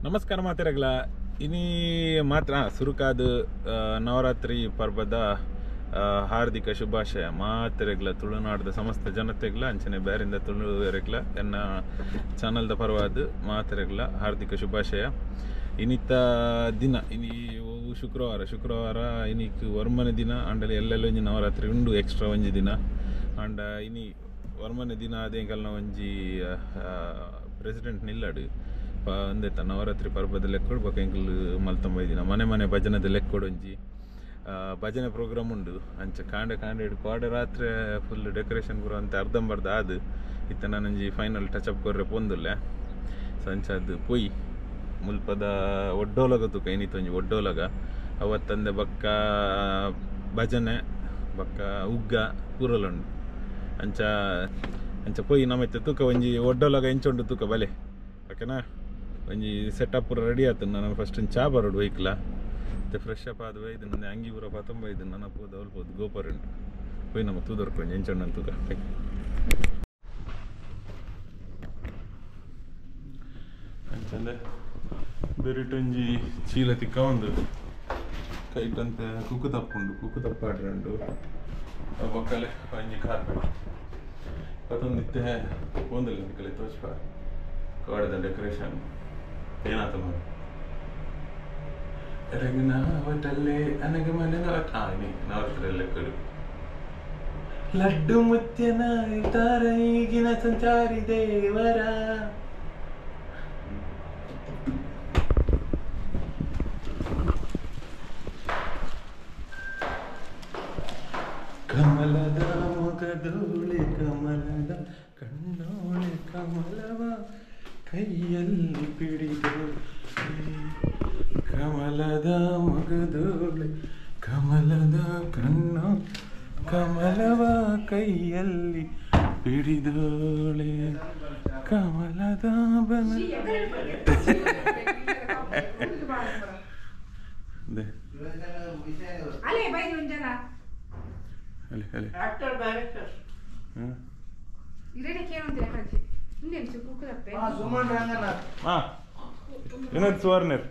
ನಮಸ್ಕಾರ ಮಾತಿರಗಲ ಇನಿ ಮಾತ್ರ ಸುರುಕಾದ ನವರಾತ್ರಿ ಪರ್ವದ ಹಾರ್ದಿಕ ಶುಭಾಶಯ ಮಾತಿರಗಲ ತುಳುನಾಡದ ಸಮಸ್ತ ಜನತೆಗಳ ಅಂಚನೆ ಬೇರಿಂದ ತುಳುವರೆಗಲ ಎನ್ನ ಚಾನಲ್ದ ಪರವಾದ ಮಾತಿರಗಲ ಹಾರ್ದಿಕ ಶುಭಾಶಯ. ಇನಿತ್ತ ದಿನ ಇನಿ ಶುಕ್ರವಾರ ಇನಿಕ್ ವರ್ಮನೆ ದಿನ ಅಂಡಲ್ಲಿ ಎಲ್ಲೆಲ್ಲ ಒಂಜಿ ನವರಾತ್ರಿ ಉಂಡು ಎಕ್ಸ್ಟ್ರಾ ಒಂಜಿ ದಿನ ಅಂಡ ಇನಿ ವರ್ಮನೆ ದಿನ ಅದೇಂಕಲ್ನ ಒಂಜಿ ಪ್ರೆಸಿಡೆಂಟ್ ನಿಲ್ಲಡು ಒಂದೇತ ನವರಾತ್ರಿ ಪರ್ವದ ಲೆಕ್ಕೊಡು ಬೊಕ ಎಂಕಲ್ ಮಲ್ತೊಂಬೈ ದಿನ ಮನೆ ಮನೆ ಭಜನದ ಲೆಕ್ಕೊಡು ಒಂಜಿ ಭಜನೆ ಪ್ರೋಗ್ರಾಮ್ ಉಂಡು ಅಂಚ ಕಾಂಡೆ ಹಿಡು ಕೋಡೆ ರಾತ್ರಿ ಫುಲ್ ಡೆಕೋರೇಷನ್ ಪೂರ ಅಂತ ಅರ್ಧಂಬರ್ಧ ಆದು ಇತ್ತ ನಾನೊಂಜಿ ಫೈನಲ್ ಟಚಪ್ ಕೊರ್ರೆ ಪೊಂದುಲ್ಲೆ ಸಂಚ ಅದು ಪೊಯ್ ಮುಲ್ಪದ ಒಡ್ಡೋಲಗ ತುಕ ಏನಿತ್ತು ಒಂಜಿ ಒಡ್ಡೋಲಗ ಅವತ್ತಂದೆ ಬಕ್ಕ ಭಜನೆ ಬಕ್ಕ ಉಗ್ಗ ಪೂರಲುಂಡು ಅಂಚ ಪೊಯ್ ನಮೈತೆ ತೂಕ ಒಂಜಿ ಒಡ್ಡೋಲಗ ಎಂಚುಂಡು ತೂಕ ಬಲೆ ಓಕೆನಾ ಒಂಜಿ ಸೆಟಪ್ ಪೂರ ರೆಡಿ ಆಯ್ತು. ನಾನು ಫಸ್ಟ್ ಒಂದು ಚಾ ಬರೋಡು ಬೈಕ್ಲ ಮತ್ತೆ ಫ್ರೆಶ್ ಅಪ್ ಆದ ಇದು ನನ್ನ ಅಂಗಿ ಪೂರ ಪತ್ತೊಂಬೈದು ನನ್ನ ಪೋದು ಅವಲ್ಪೋದು ಗೋಪರ್ ಉಂಟು ಪೊಯ್ ನಮ್ಮ ತೂದರ್ಕೊಂಡು ಎಂಚಣ್ಣ ತೂಕ ಅಂಚಂದೆ ಬೆರಿಟೊಂಜಿ ಚೀಲ ತಿಕ್ಕ ಒಂದು ಕೈಟಂತೆ ಕುಕ್ಕು ತಪ್ಪು ಆಡ್ರಂಡು ಬೊಕ್ಕಲೆ ಒಂಜಿ ಕಾರ್ಪೆಟ್ ಅದೊಂದಿತ್ತೆ ಒಂದಿಲ್ಲ ನಿಕ್ಕಲೆ ತೋಚ್ಪ ಕೋಡದ ಡೆಕೋರೇಷನ್ ಏನಾಯ್ತು ನೋಡಿ ರಗನ ಹೋಟೆಲ್ಲೇ ಅನಗ ಮನೆ ನವರಾತ್ರಿ ಕಡು ಲಡ್ಡು ಮುತ್ಯನ ಇದ್ದಾರ ಈಗಿನ ಸಂಚಾರಿ ದೇವರ ಕಮಲದ ಮೊಗದೋಳೆ ಕಮಲದ ಕಣ್ಣೋಳೆ ಕಮಲವ ಕೈಯಲ್ಲಿ ಪಿಡಿದು ಕಮಲದ ಮೊಗದೋಳೆ ಕಮಲದ ಕಣ್ಣು ಕಮಲವ ಕೈಯಲ್ಲಿ ಪಿಡಿದೋಳೆ ಕಮಲದ ಬನ ಸುವರ್ಣರ್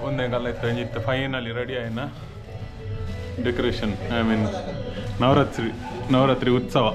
ಒಂದೇ ಕಾಲ ಇತ್ತು ಫೈನಲಿ ರೆಡಿ ಆಯ್ನ ಡೆಕೋರೇಷನ್ ಐ ಮೀನ್ ನವರಾತ್ರಿ ಉತ್ಸವ.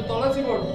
ತುಳಸಿ ಕೊಡು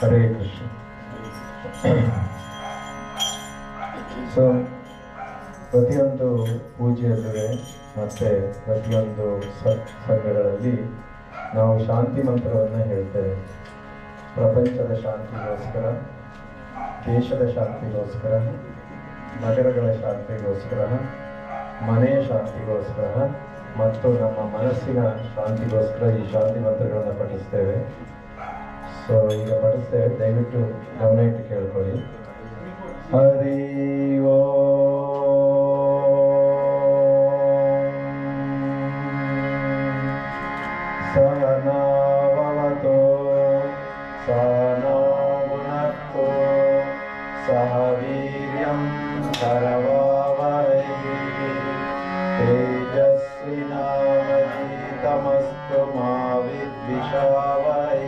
ಹರೇ ಕೃಷ್ಣ. ಸೊ ಪ್ರತಿಯೊಂದು ಪೂಜೆಯಲ್ಲೂ ಮತ್ತು ಪ್ರತಿಯೊಂದು ಸಂಘಗಳಲ್ಲಿ ನಾವು ಶಾಂತಿ ಮಂತ್ರವನ್ನು ಹೇಳ್ತೇವೆ. ಪ್ರಪಂಚದ ಶಾಂತಿಗೋಸ್ಕರ, ದೇಶದ ಶಾಂತಿಗೋಸ್ಕರ, ನಗರಗಳ ಶಾಂತಿಗೋಸ್ಕರ, ಮನೆಯ ಶಾಂತಿಗೋಸ್ಕರ ಮತ್ತು ನಮ್ಮ ಮನಸ್ಸಿನ ಶಾಂತಿಗೋಸ್ಕರ ಈ ಶಾಂತಿ ಮಂತ್ರಗಳನ್ನು ಪಠಿಸ್ತೇವೆ. ಸೊ ಈಗ ಪಠಿಸ್ತೇವೆ, ದಯವಿಟ್ಟು ಗಮನ ಇಟ್ಟು ಕೇಳ್ಕೊಳ್ಳಿ. ಹರಿ ಸಹನಾವವತು ಸಹನೋ ಭುನಕ್ತು ಸಹ ವೀರ್ಯಂ ಕರವಾವಹೈ ತೇಜಸ್ವಿನಾವಧೀತಮಸ್ತು ಮಾ ವಿದ್ವಿಷಾವಹೈ.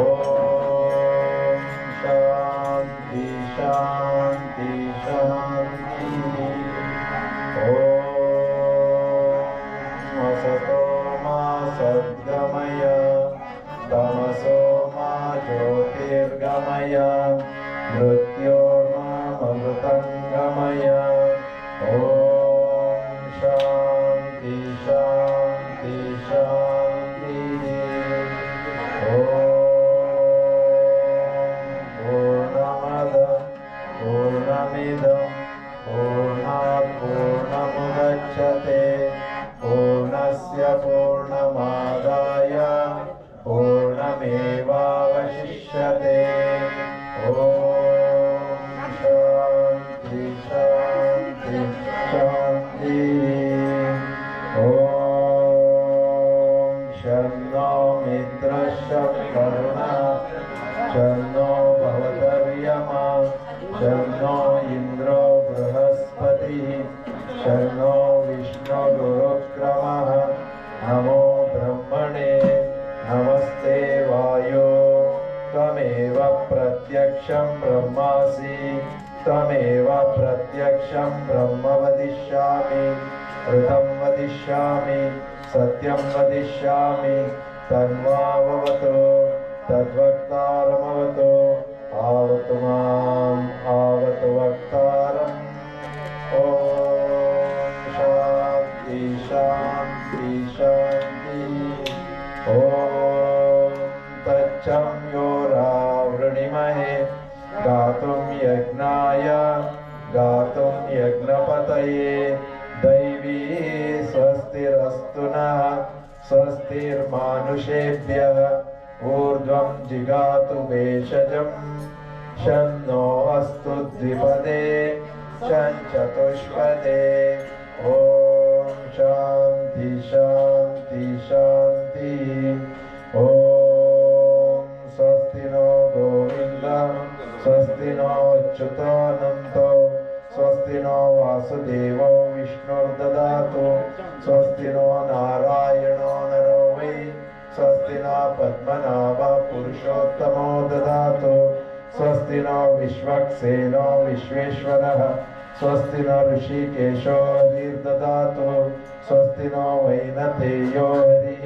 ಓಂ ಶಾಂತಿ ಶಾಂತಿ ಶಾಂತಿ. ಓಂ ಅಸತೋ ಮಾ ಸದ್ಗಮಯ ತಮಸೋ ಮಾ ಜ್ಯೋತಿರ್ಗಮಯ ಮೃತ್ಯೋರ್ಮಾಮೃತಂಗಮಯ. ಓಂ ಶಾಂತಿ ಶಾಂತಿ ಶಾಂತಿ. ಓಂ ಪೂರ್ಣಮದ ಪೂರ್ಣಮಿದಂ ಪೂರ್ಣಾತ್ ಪೂರ್ಣಮುದಚ್ಯತೆ ಪೂರ್ಣಸ್ಯ ಪೂರ್ಣಮಾದಾಯ ಪೂರ್ಣಮೇವಾವಶಿಷ್ಯತೆ. ಓಂ ಶಾಂತಿ ಶಾಂತಿ ಶಾಂತಿ. ಓಂ ಶನ್ನೋ ಮಿತ್ರಶ್ಚ ಕರುಣಾ ಶನ್ನೋ ಭವತರ್ಯಮ ಶನ್ನೋ ಇಂದ್ರೋ ಬೃಹಸ್ಪತಿ ಶನ್ನೋ ವಿಷ್ಣುರುಕ್ರಮಃ. ನಮೋ ಬ್ರಹ್ಮಣೇ ನಮಸ್ತೆ ವಾಯೋ ತ್ವಮೇವ ಪ್ರತ್ಯಕ್ಷಂ ಬ್ರಹ್ಮಾಸಿ ತ್ವಮೇವ ಪ್ರತ್ಯಕ್ಷಂ ಬ್ರಹ್ಮ ವದಿಷ್ಯಾಮಿ ಋತಂ ವದಿಷ್ಯಾಮಿ ಸತ್ಯಂ ವದಿಷ್ಯಾಮಿ. ತನ್ವಾವವತು ತದ್ವಕ್ತಾರಮವತು ಆವತು ಮಾಂ ಆವತು ವಕ್ತಾರಂ. ಓಂ ಶಾಂತಿ ಶಾಂತಿ ಶಾಂತಿ. ಓಂ ತಚ್ಚಂ ಯೋ ರಾವೃಣಿಮಹೇ ಗಾತುಂ ಯಜ್ಞಾಯ ಗಾತುಂ ಯಜ್ಞಪತಯೇ. ದೈವೀ ಸ್ವಸ್ತಿರಸ್ತು ನಃ ಸ್ವಸ್ತಿರ್ಮಾನುಷೇಭ್ಯಃ ಊರ್ಧ್ವಂ ಜಿಗಾತು ಭೇಷಜಂ. ಶನ್ನೋ ಅಸ್ತು ದ್ವಿಪದೇ ಚತುಷ್ಪದೇ. ಓಂ ಶಾಂತಿ ಶಾಂತಿ ಶಾಂತಿ. ಓಂ ಸ್ವಸ್ತಿ ನೋ ಗೋವಿಂದ ಸ್ವಸ್ತಿ ನೋ ಅಚ್ಯುತಾನಂತೋ ಸ್ವಸ್ತಿ ನೋ ವಾಸುದೇವೋ ವಿಷ್ಣುರ್ದದಾತು ಸ್ವಸ್ತಿ ನೋ ನಾರಾಯಣೋ ನರೋ ವೈ ಸ್ವಸ್ತಿ ನೋ ಪದ್ಮನಾಭ ಪುರುಷೋತ್ತಮೋ ದದಾತು ಸ್ವಸ್ತಿ ನೋ ವಿಶ್ವಕ್ಸೇನೋ ವಿಶ್ವೇಶ್ವರಃ ಸ್ವಸ್ತಿ ನೋ ಋಷಿಕೇಶೋ ಹರಿರ್ದದಾತು ಸ್ವಸ್ತಿ ನೋ ವೈನತೇಯೋ ಹರಿಃ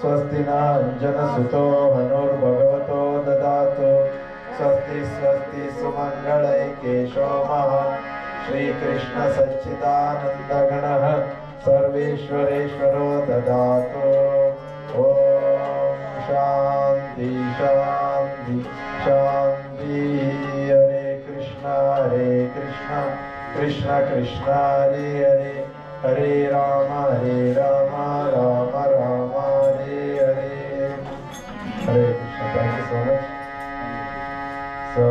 ಸ್ವಸ್ತಿ ನ ಅಂಜನಸುತೋ ಹನುರ್ಭಗವತೋ ದದಾತು ಸ್ವಸ್ತಿ ಸ್ವಸ್ತಿ ಸುಮಂಗಳೈಕೇಶೋ ಮಹಾನ್ ಶ್ರೀಕೃಷ್ಣ ಸಚ್ಚಿದಾನಂದ ಗಣಃ ಸರ್ವೇಶ್ವರೇಶ್ವರೋ ದದಾತು. ಓಂ ಶಾಂತಿ ಶಾಂತಿ ಶಾಂತಿ. ಹರೇ ಕೃಷ್ಣ ಕೃಷ್ಣ ಕೃಷ್ಣ ಹರೇ ಹರೇ ಹರೇ Rama Rama Rama Hare Hare. Hare Krishna. Thank you so much. So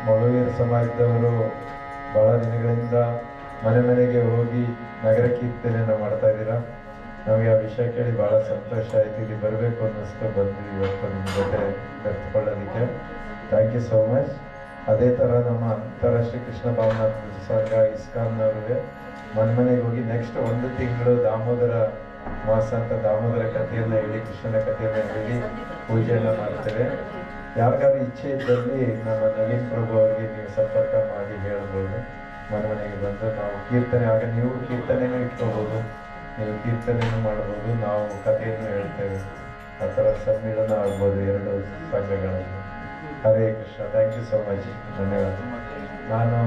ಮೊಳವೀರ ಸಮಾಜದವರು ಬಹಳ ದಿನಗಳಿಂದ ಮನೆ ಮನೆಗೆ ಹೋಗಿ ನಗರ ಕೀರ್ತನೆಯನ್ನು ಮಾಡ್ತಾ ಇದ್ದೀರಾ. ನಮಗೆ ಆ ವಿಷಯ ಕೇಳಿ ಬಹಳ ಸಂತೋಷ ಆಯ್ತು. ಇಲ್ಲಿ ಬರಬೇಕು ಅನ್ನಿಸ್ತು, ಬಂದ್ವಿ ಇವತ್ತು ನಿಮ್ಮ ಜೊತೆ ಬೆರೆತುಕೊಳ್ಳೋದಕ್ಕೆ. Thank you so much. ಅದೇ ಥರ ನಮ್ಮ ಅಂತಾರಾಷ್ಟ್ರೀಯ ಕೃಷ್ಣ ಭಾವನಾ ಸಂಘ ಇಸ್ಕಾನ್ನವ್ರಿಗೆ ಮನೆ ಮನೆಗೆ ಹೋಗಿ ನೆಕ್ಸ್ಟ್ 1 ತಿಂಗಳು ದಾಮೋದರ ಮಾಸ ಅಂತ ದಾಮೋದರ ಕಥೆಯನ್ನು ಹೇಳಿ, ಕೃಷ್ಣನ ಕಥೆಯನ್ನು ಹೇಳಿ ಪೂಜೆಯನ್ನು ಮಾಡ್ತೇವೆ. ಯಾರಿಗಾದ್ರೂ ಇಚ್ಛೆ ಇದ್ದಲ್ಲಿ ನಮ್ಮ ನವೀನ್ ಪ್ರಭು ಅವರಿಗೆ ನೀವು ಸಂಪರ್ಕ ಮಾಡಿ ಹೇಳ್ಬೋದು. ಮನೆ ಮನೆಗೆ ಬಂದು ನಾವು ಕೀರ್ತನೆ, ಆಗ ನೀವು ಕೀರ್ತನೆನೂ ಇಟ್ಕೋಬೋದು, ನೀವು ಕೀರ್ತನೆಯನ್ನು ಮಾಡ್ಬೋದು, ನಾವು ಕಥೆಯನ್ನು ಹೇಳ್ತೇವೆ. ಆ ಥರ ಸಮ್ಮಿಲನ ಆಗ್ಬೋದು ಎರಡು ಸಂಘಗಳಲ್ಲಿ. Hare Krishna. Thank you so much. ಧನ್ಯವಾದ. ನಾನು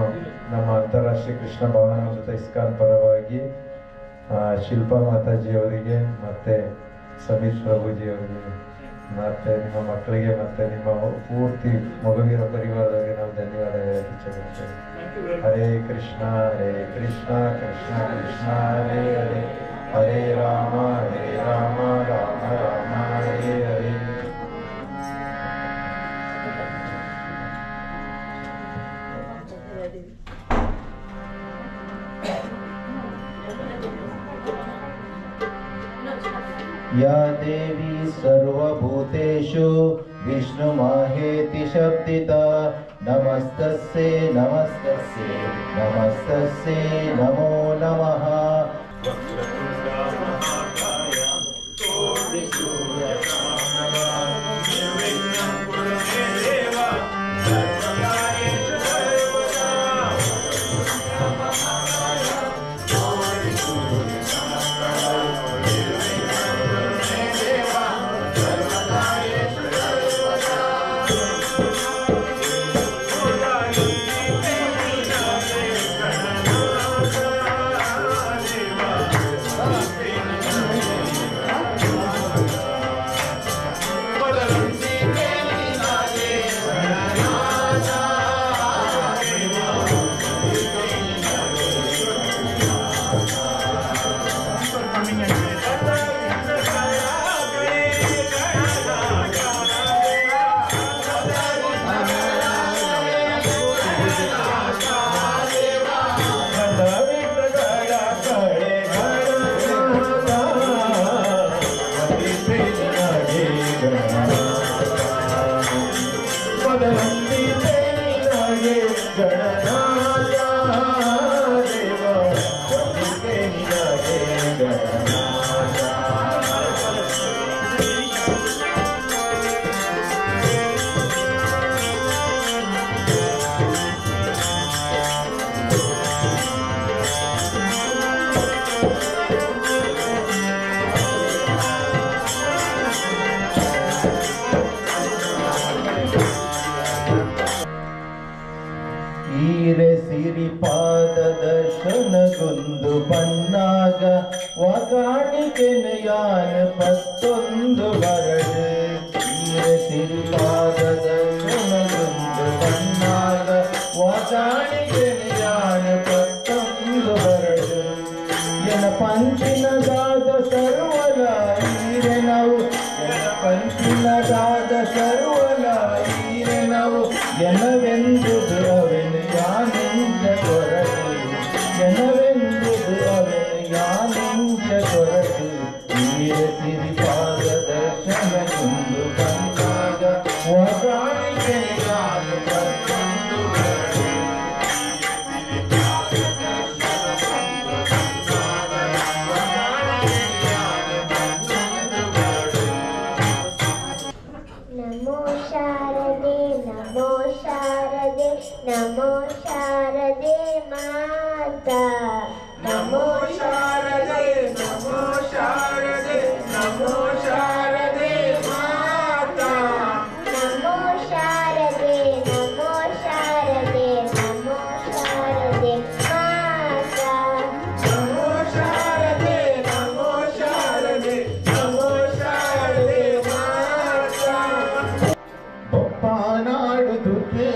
ನಮ್ಮ ಅಂತಾರಾಷ್ಟ್ರೀಯ ಕೃಷ್ಣ ಭವನಾಮೃತ ಇಸ್ಕಾನ್ ಪರವಾಗಿ ಶಿಲ್ಪಾ ಮಾತಾಜಿಯವರಿಗೆ ಮತ್ತು ಸಮೀರ್ ಪ್ರಭುಜಿಯವರಿಗೆ ಮತ್ತು ನಿಮ್ಮ ಮಕ್ಕಳಿಗೆ ಮತ್ತು ನಿಮ್ಮ ಪೂರ್ತಿ ಮಗುವಿನ ಪರಿವಾರದವರಿಗೆ ನಾವು ಧನ್ಯವಾದ ಹೇಳಕ್ಕೆ ಇಚ್ಛೆಪಡ್ತೇವೆ. ಹರೇ ಕೃಷ್ಣ ಕೃಷ್ಣ ಕೃಷ್ಣ ಹರೇ ಹರೇ, ಹರೇ ರಾಮ ರಾಮ ರಾಮ ಹರೇ ಹರೇ. या देवी सर्वभूतेषु विष्णुमाहेति शब्दिता, नमस्तस्यै नमस्तस्यै नमस्तस्यै नमो नमः. ಸಿರಿಪಾದ ದರ್ಶನಗೊಂದು ಬಣ್ಣಾಗ ವಾಕಾಣಿಕೆನೆಯಾನ ಪತ್ತೊಂದು ಬರಡು. ಸಿರಿಪಾದ ದರ್ಶನಗೊಂದು ಬಣ್ಣಾಗ ವಾಕಾಣಿಕೆನೆಯಾನ ಪತ್ತೊಂದು ಬರಡು. ಎನ ಪಂಚಿನದಾದ ಸರ್ವಲ ಈರೆನವು, ಎನ ಪಂಚಿನದಾದ ಸರ್ವಲ ಈರೆನವು, ಎನವೆಂದುದು ಅವೆನು ಯಾನಿಂಚ ಕೊರಡು, ಎನವೆಂದುದು ಅವೆನು ಯಾನಿಂಚ ಕೊರಡು. ಈರ ಸಿರಿಪಾದ ದರ್ಶನಗೊಂದು ಬಂದಾಗ ಒಗಾಣಿಕೆಯಾದ ಪತ್ತೊಂದು ಬರಡು. ನಮೋ ಶಾರದೆ ನಮೋ ಶಾರದೆ ನಮೋ ಶಾರದೆ ಮಾತಾ. ನಮೋ ಶಾರದೆ ನಮೋ ಶಾರದೆ ನಮೋ ಶಾರದೆ ಮಾತಾ. ನಮೋ ಶಾರದೆ ನಮೋ ಶಾರದೆ ನಮೋ ಶಾರದೆ ಮಾತಾ. ನಮೋ ಶಾರದೆ ನಮೋ ಶಾರದೆ ನಮೋ ಶಾರದೆ ಮಾತಾ. ಬೊಪ್ಪಾನಾಡು ದುರ್ಗೆ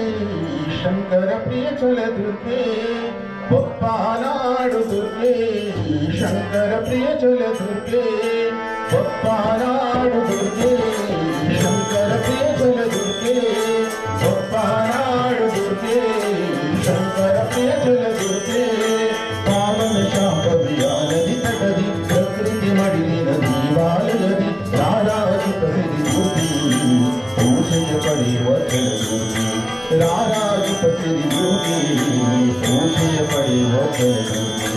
ಶಂಕರ ಪ್ರಿಯ ಚಲ ದುರ್ಗೆ, ಬೊಪ್ಪಾನಾಡು ದುರ್ಗೆ ಶಂಕರ ಪ್ರಿಯ ಚಲ ದುರ್ಗೆ, ಬೊಪ್ಪಾನಾಡು ದುರ್ಗೆ ಶಂಕರ ಪ್ರಿಯ ಚಲ ದುರ್ಗೆ, ಬೊಪ್ಪಾನಾಡು ದುರ್ಗೆ ಶಂಕರ ಪ್ರಿಯ ಚಲ ದುರ್ಗೆ. ಪಾವನ ಶಾಂಭವಿಯಾನದಿ ತಟದಿ ಪ್ರಕೃತಿ ಮಡಿಲಿನ ದೀವಾಲಯದಿ ರಾರಾಜಿ ಪ್ರಸಿದ್ಧಿ ದುರ್ಗಿ ಪೂಜೆಯ ಪಡೆಯುವ ಚಲದುರ್ಗಿ, ರಾರಾಜಿ ಪ್ರಸಿದ್ಧಿ ದುರ್ಗಿ ಪೂಜೆಯ ಪಡೆಯುವ ಚಲದುರ್ಗಿ.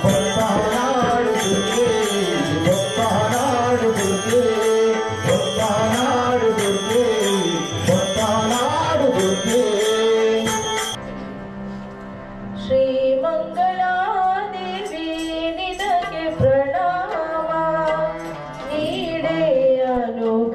ಬೊಪ್ಪಾನಾಡು ದುರ್ಗೆ ಬೊಪ್ಪಾನಾಡು ದುರ್ಗೆ ಬೊಪ್ಪಾನಾಡು ದುರ್ಗೆ ಬೊಪ್ಪಾನಾಡು ದುರ್ಗೆ. ಶ್ರೀ ಮಂಗಳಾದೇವಿ ನಿನಗೆ ಪ್ರಣಾಮ, ನೀಡೇ ಅನುಗ್ರಹ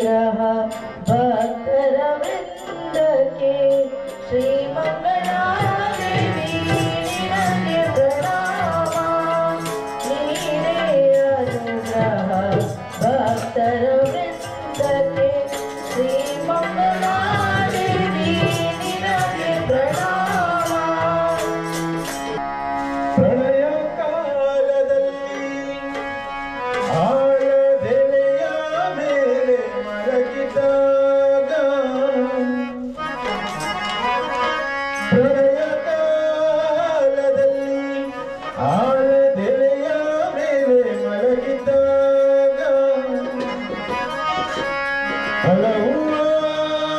ಹಲವು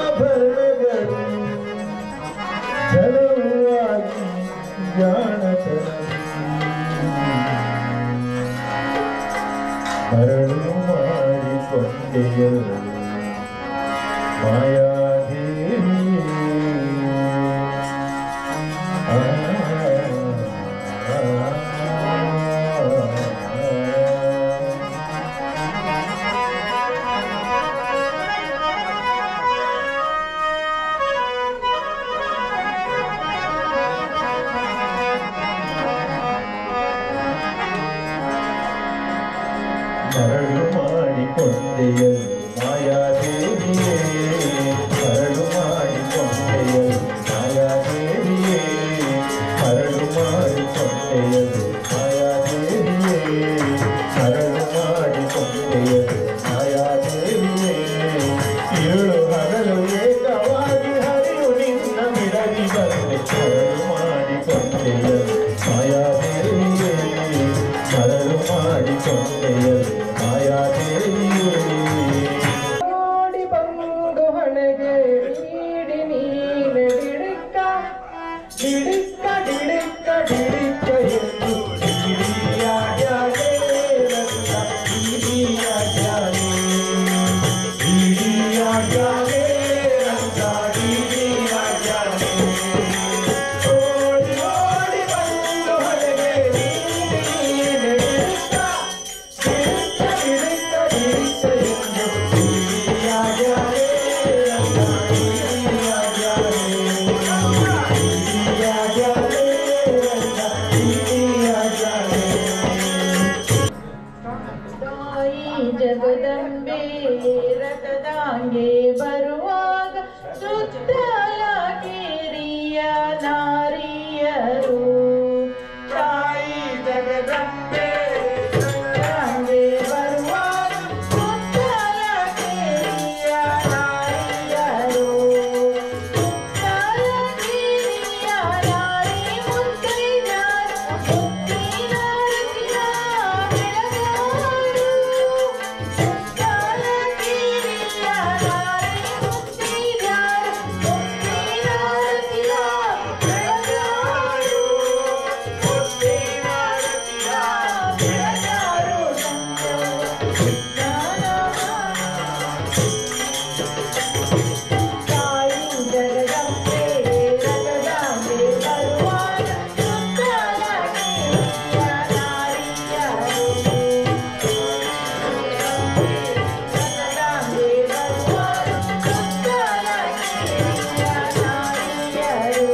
ಆಭರಣಗಳು ಛಲವಾಗಿ ಜಾಣತನ ಮರಳು ಮಾಡಿಕೊಂಡೆಯರು ಮಾಯಾದೇವಿ ಮರಳು ಮಾಡಿಕೊಂಡೆಯರು ಮಾಯಾದೇವಿಯೇ ಮರಳು ಮಾಡಿಕೊಂಡೆಯರು ಮಾಯಾದೇವಿಯೇ ಮರಳು ಮಾಡಿಕೊಂಡೆಯರು ಮಾಯಾದೇವಿಯೇ ಮರಳು ಮಾಡಿಕೊಂಡೆಯರು ಮಾಯಾದೇವಿಯೇ ഇരുಳು ಹಗಲು ಏಕವಾಗಿ ಹರಿಯು ನಿನ್ನ ಬಿಡದಿ ಬಂದೆ ಮರಳು ಮಾಡಿಕೊಂಡೆಯರು ಮಾಯಾದೇವಿಯೇ ಮರಳು ಮಾಡಿಕೊಂಡೆಯರು ನೋಡಿ ಬಂದು ಹಣೆಗೆ ನೀಡಿ ನೀನೆ ಡಿಡಿಕ್ಕ ಡಿಡಿಕ್ಕ ಡಿಡಿಕ್ಕ ಡಿಡಿಕ್ಕ ಎಂದು ಹಿಡಿಯಾಗ್ಯಾಗೆ ರಕ್ತ ಹಿಡಿಯಾಗ್ಯಾಗೆ ಹಿಡಿಯಾಗ್ಯಾಗೆ ರಕ್ತ ಹಿಡಿಯಾಗ್ಯಾಗೆ ಓಡಿ ಓಡಿ ಬಂದು ಹಣೆಗೆ ನೀಡಿ ನೀನೆ ಡಿಡಿಕ್ಕ ಜಗದಂಬೆ ರಥದಾಂಗೆ ಬರುವಾಗ ಸುತ್ತಲ ಕೇರಿಯ ನಾರಿಯರು ತಾಯಿ ಜಗದಂಬೆ ರಥದಾಂಗೆ ಬರುವಾಗ ಸುತ್ತಲ ಕೇರಿಯ ನಾರಿಯರು ಸುತ್ತಲ ಕೇರಿಯ ನಾರಿ ಮುತ್ತೈದ ಮುತ್ತಿನ ರತಿಯ ಬೆಳಗಾರು ಸುತ್ತಲ ಕೇರಿಯ ನಾರಿ ಮುತ್ತೈದ ಮುತ್ತಿನ ರತಿಯ ಬೆಳಗಾರು ಮುತ್ತಿನ ರತಿಯ ಬೆಳಗಾರು ತಾಯಿ ಜಗದಂಬೆ ರಥದಾಂಗೆ ಬರುವಾಗ ಸುತ್ತಲ ಕೇರಿಯ ನಾರಿಯರು ರಥದಾಂಗೆ ಬರುವಾಗ ಸುತ್ತಲ ಕೇರಿಯ ನಾರಿಯರು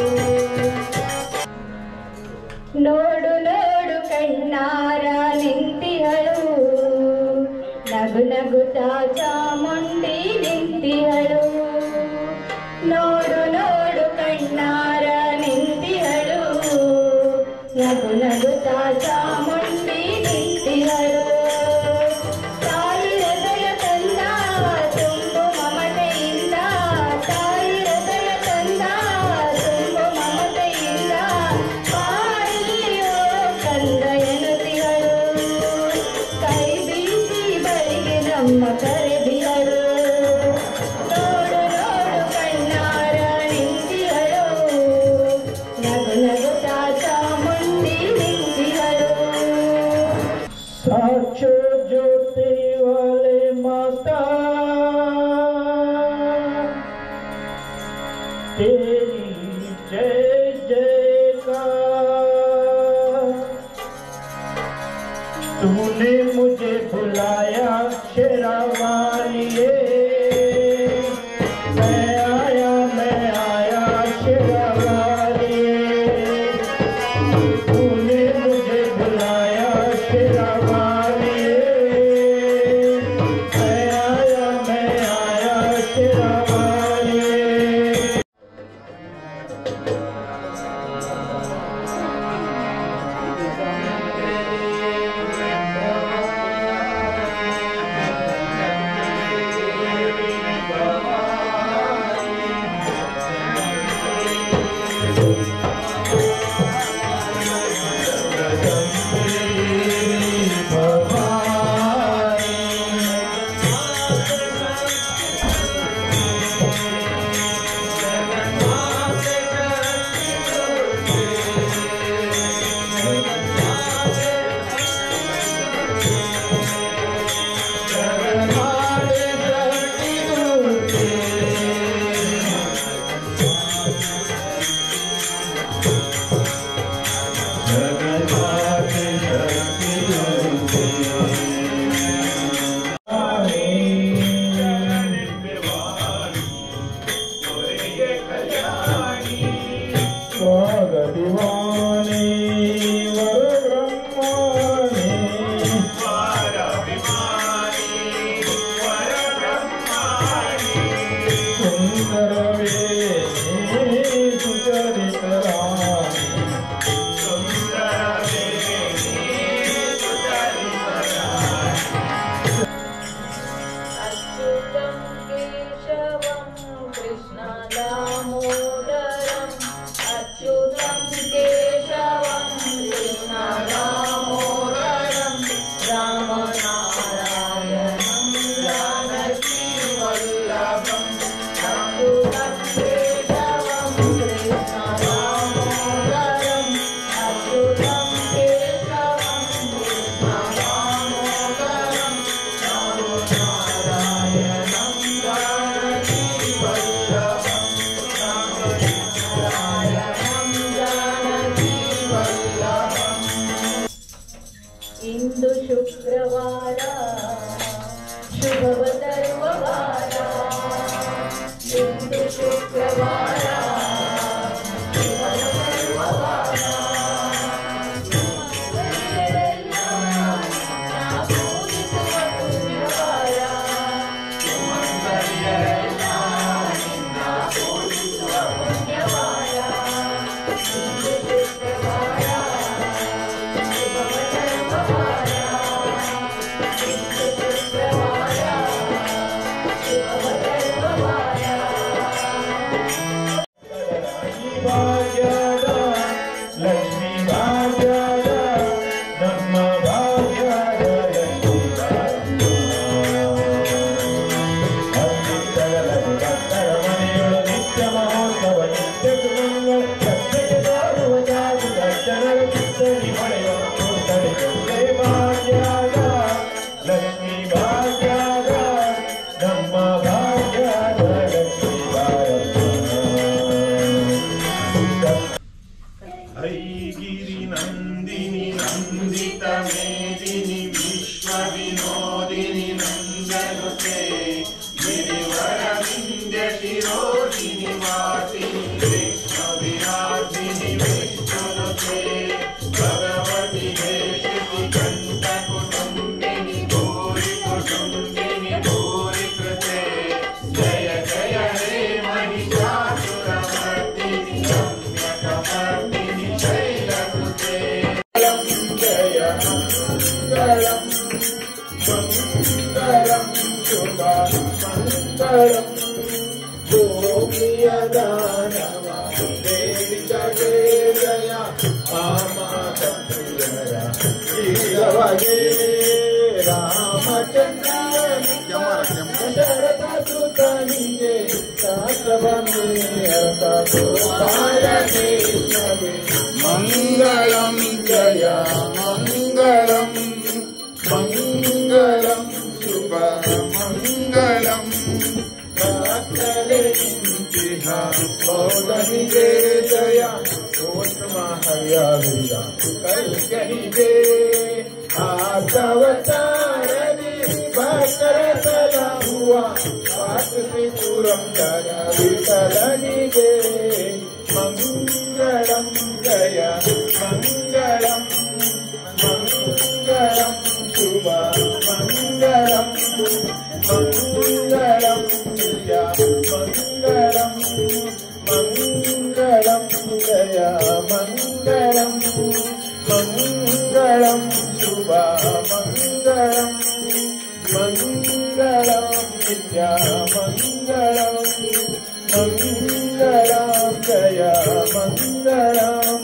ನೋಡು ನೋಡು ಕಣ್ಣಾರ ನಿಂತಿಹಳು ನಗು ನಗುತ್ತಾ ಚಾಮುಂಡಿ ನಿಂತಿಹಳು ನೋಡು ನೋಡು ಕಣ್ಣಾರ ನಿಂತಿಹಳು ನಗು ನಗುತ್ತಾ ಚಾಮುಂಡಿ ನಿಂತಿಹಳು ತಾಯಿ ಹೃದಯ ತಂದ ತುಂಬು ಮಮತೆಯಿಂದ ತಾಯಿ ಹೃದಯ ತಂದ ತುಂಬು ಮಮತೆಯಿಂದ ಪಾರಿಯೋ ಕಂದ ಎನ್ನುತ್ತಿಹಳು ಕೈ ಬೀಸಿ ಬಳಿಗೆ ನಮ್ಮ ಕರೆದಿಹಳು ನೋಡು ನೋಡು ಕಣ್ಣಾರ ನಿಂತಿಹಳು ನಗು ನಗುತ್ತಾ ಚಾಮುಂಡಿ ನಿಂತಿಹಳು साचो ज्योति वाले माता तेरी जय जयकार तूने मुझे बुलाया शेरा वालिए मैं आया शेरा वालिए तूने मुझे बुलाया शेरा वालिए ಶುಕ್ರವಾರ ಶುಭವ ತರುವ ವಾರ ಇಂದು ಶುಕ್ರವಾರ ಶುಭವ ತರುವ ವಾರ मंगलम जय मंगलम मंगलम शुभ मंगलम जय आदवतारनि भास्कर सदा हुआ पाठपुरम विठलनिगे मंगलम जय मंगलम मंगलम शुभ मंगलम मंगलम जय मंगलम मंगलम जय मंगलम मंगलम शुभ मंगलम मंगलम जय मंगलम मंगलम जय मंगलम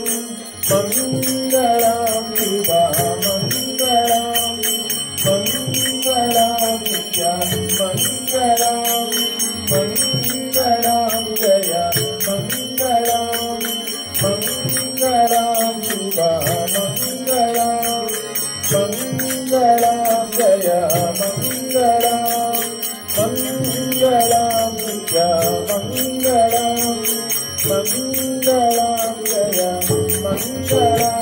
मंगलम शुभ मंगलम मंगलम जय मंगलम मंगलम जय मंगलम मंगलम शुभ मंगलम मंगलम जय मंगलम मंगलम जय मंगलम मंगलम जय मंगलम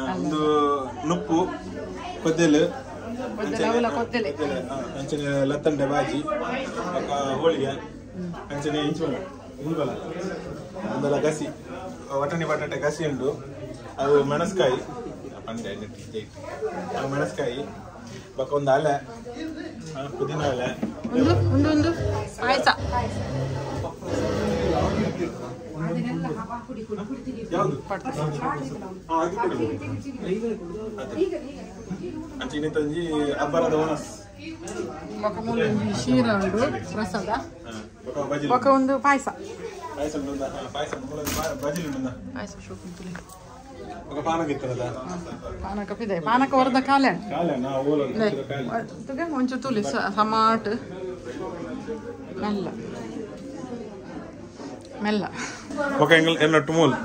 ಒಂದು ನುಪ್ಪು ಕೊದ್ದೆಲು ಅಂಚನೆ ಲತ್ತಂಡೆ ಬಾಜಿ ಹೋಳಿಗೆ ಅಂಚನೆ ಇಂಚುಬಲ ಒಂದಲ್ಲ ಗಸಿ ವಟಣಿ ಬಟಾಟೆ ಗಸಿ ಉಂಡು ಅದು ಮೆಣಸ್ಕಾಯಿ ಪಂಡೆ ಮೆಣಸ್ಕಾಯಿ ಬಕ್ಕ ಒಂದು ಅಲೆ ಪುದೀನ ಅಲೆ ಒಂದು ಪಾಯಸ ಯಾವುದು ಅಂಚಿನ ತಂಜಿ ಅಬ್ಬರದ ಓನಸ್ ಶೀರ ಉಂಡು ಪ್ರಸಾದ ఒక ಒಂದು ಪಾಯಸ ಪಾಯಸ ಉಂಟು ಪಾಯಸ ಬಜಿಲ್ ಉಂಟು ಪಾಯಸ ಶೋಕುಂತುಲಿ ఒక పానక ఇత్తనదా ಪಾನಕ ಪಿದೆ ಪಾನಕ ವರದ ಕಾಲೆ ನಾ ಓಲ ತುಗೆ ಒಂಚು ತುಲಿ ಟಮಾಟ್ ಮೆಲ್ಲ ಮೆಲ್ಲ ఓకే ఎన్నట్టు మూలు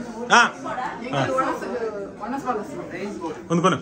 కొనుక్కొని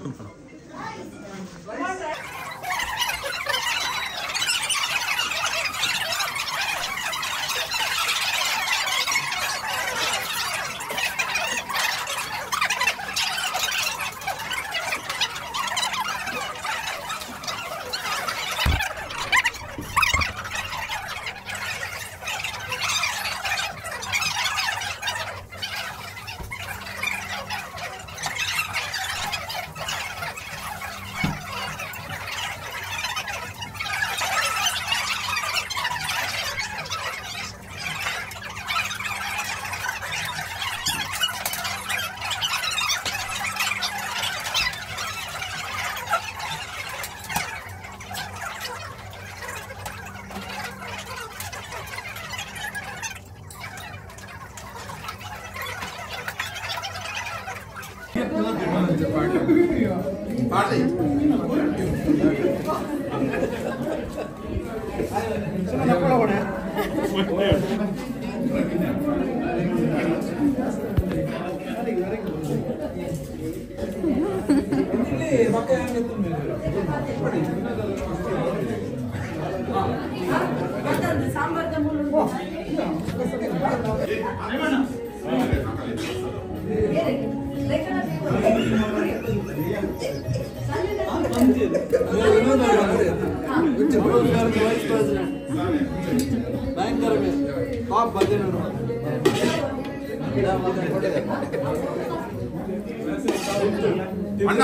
అన్న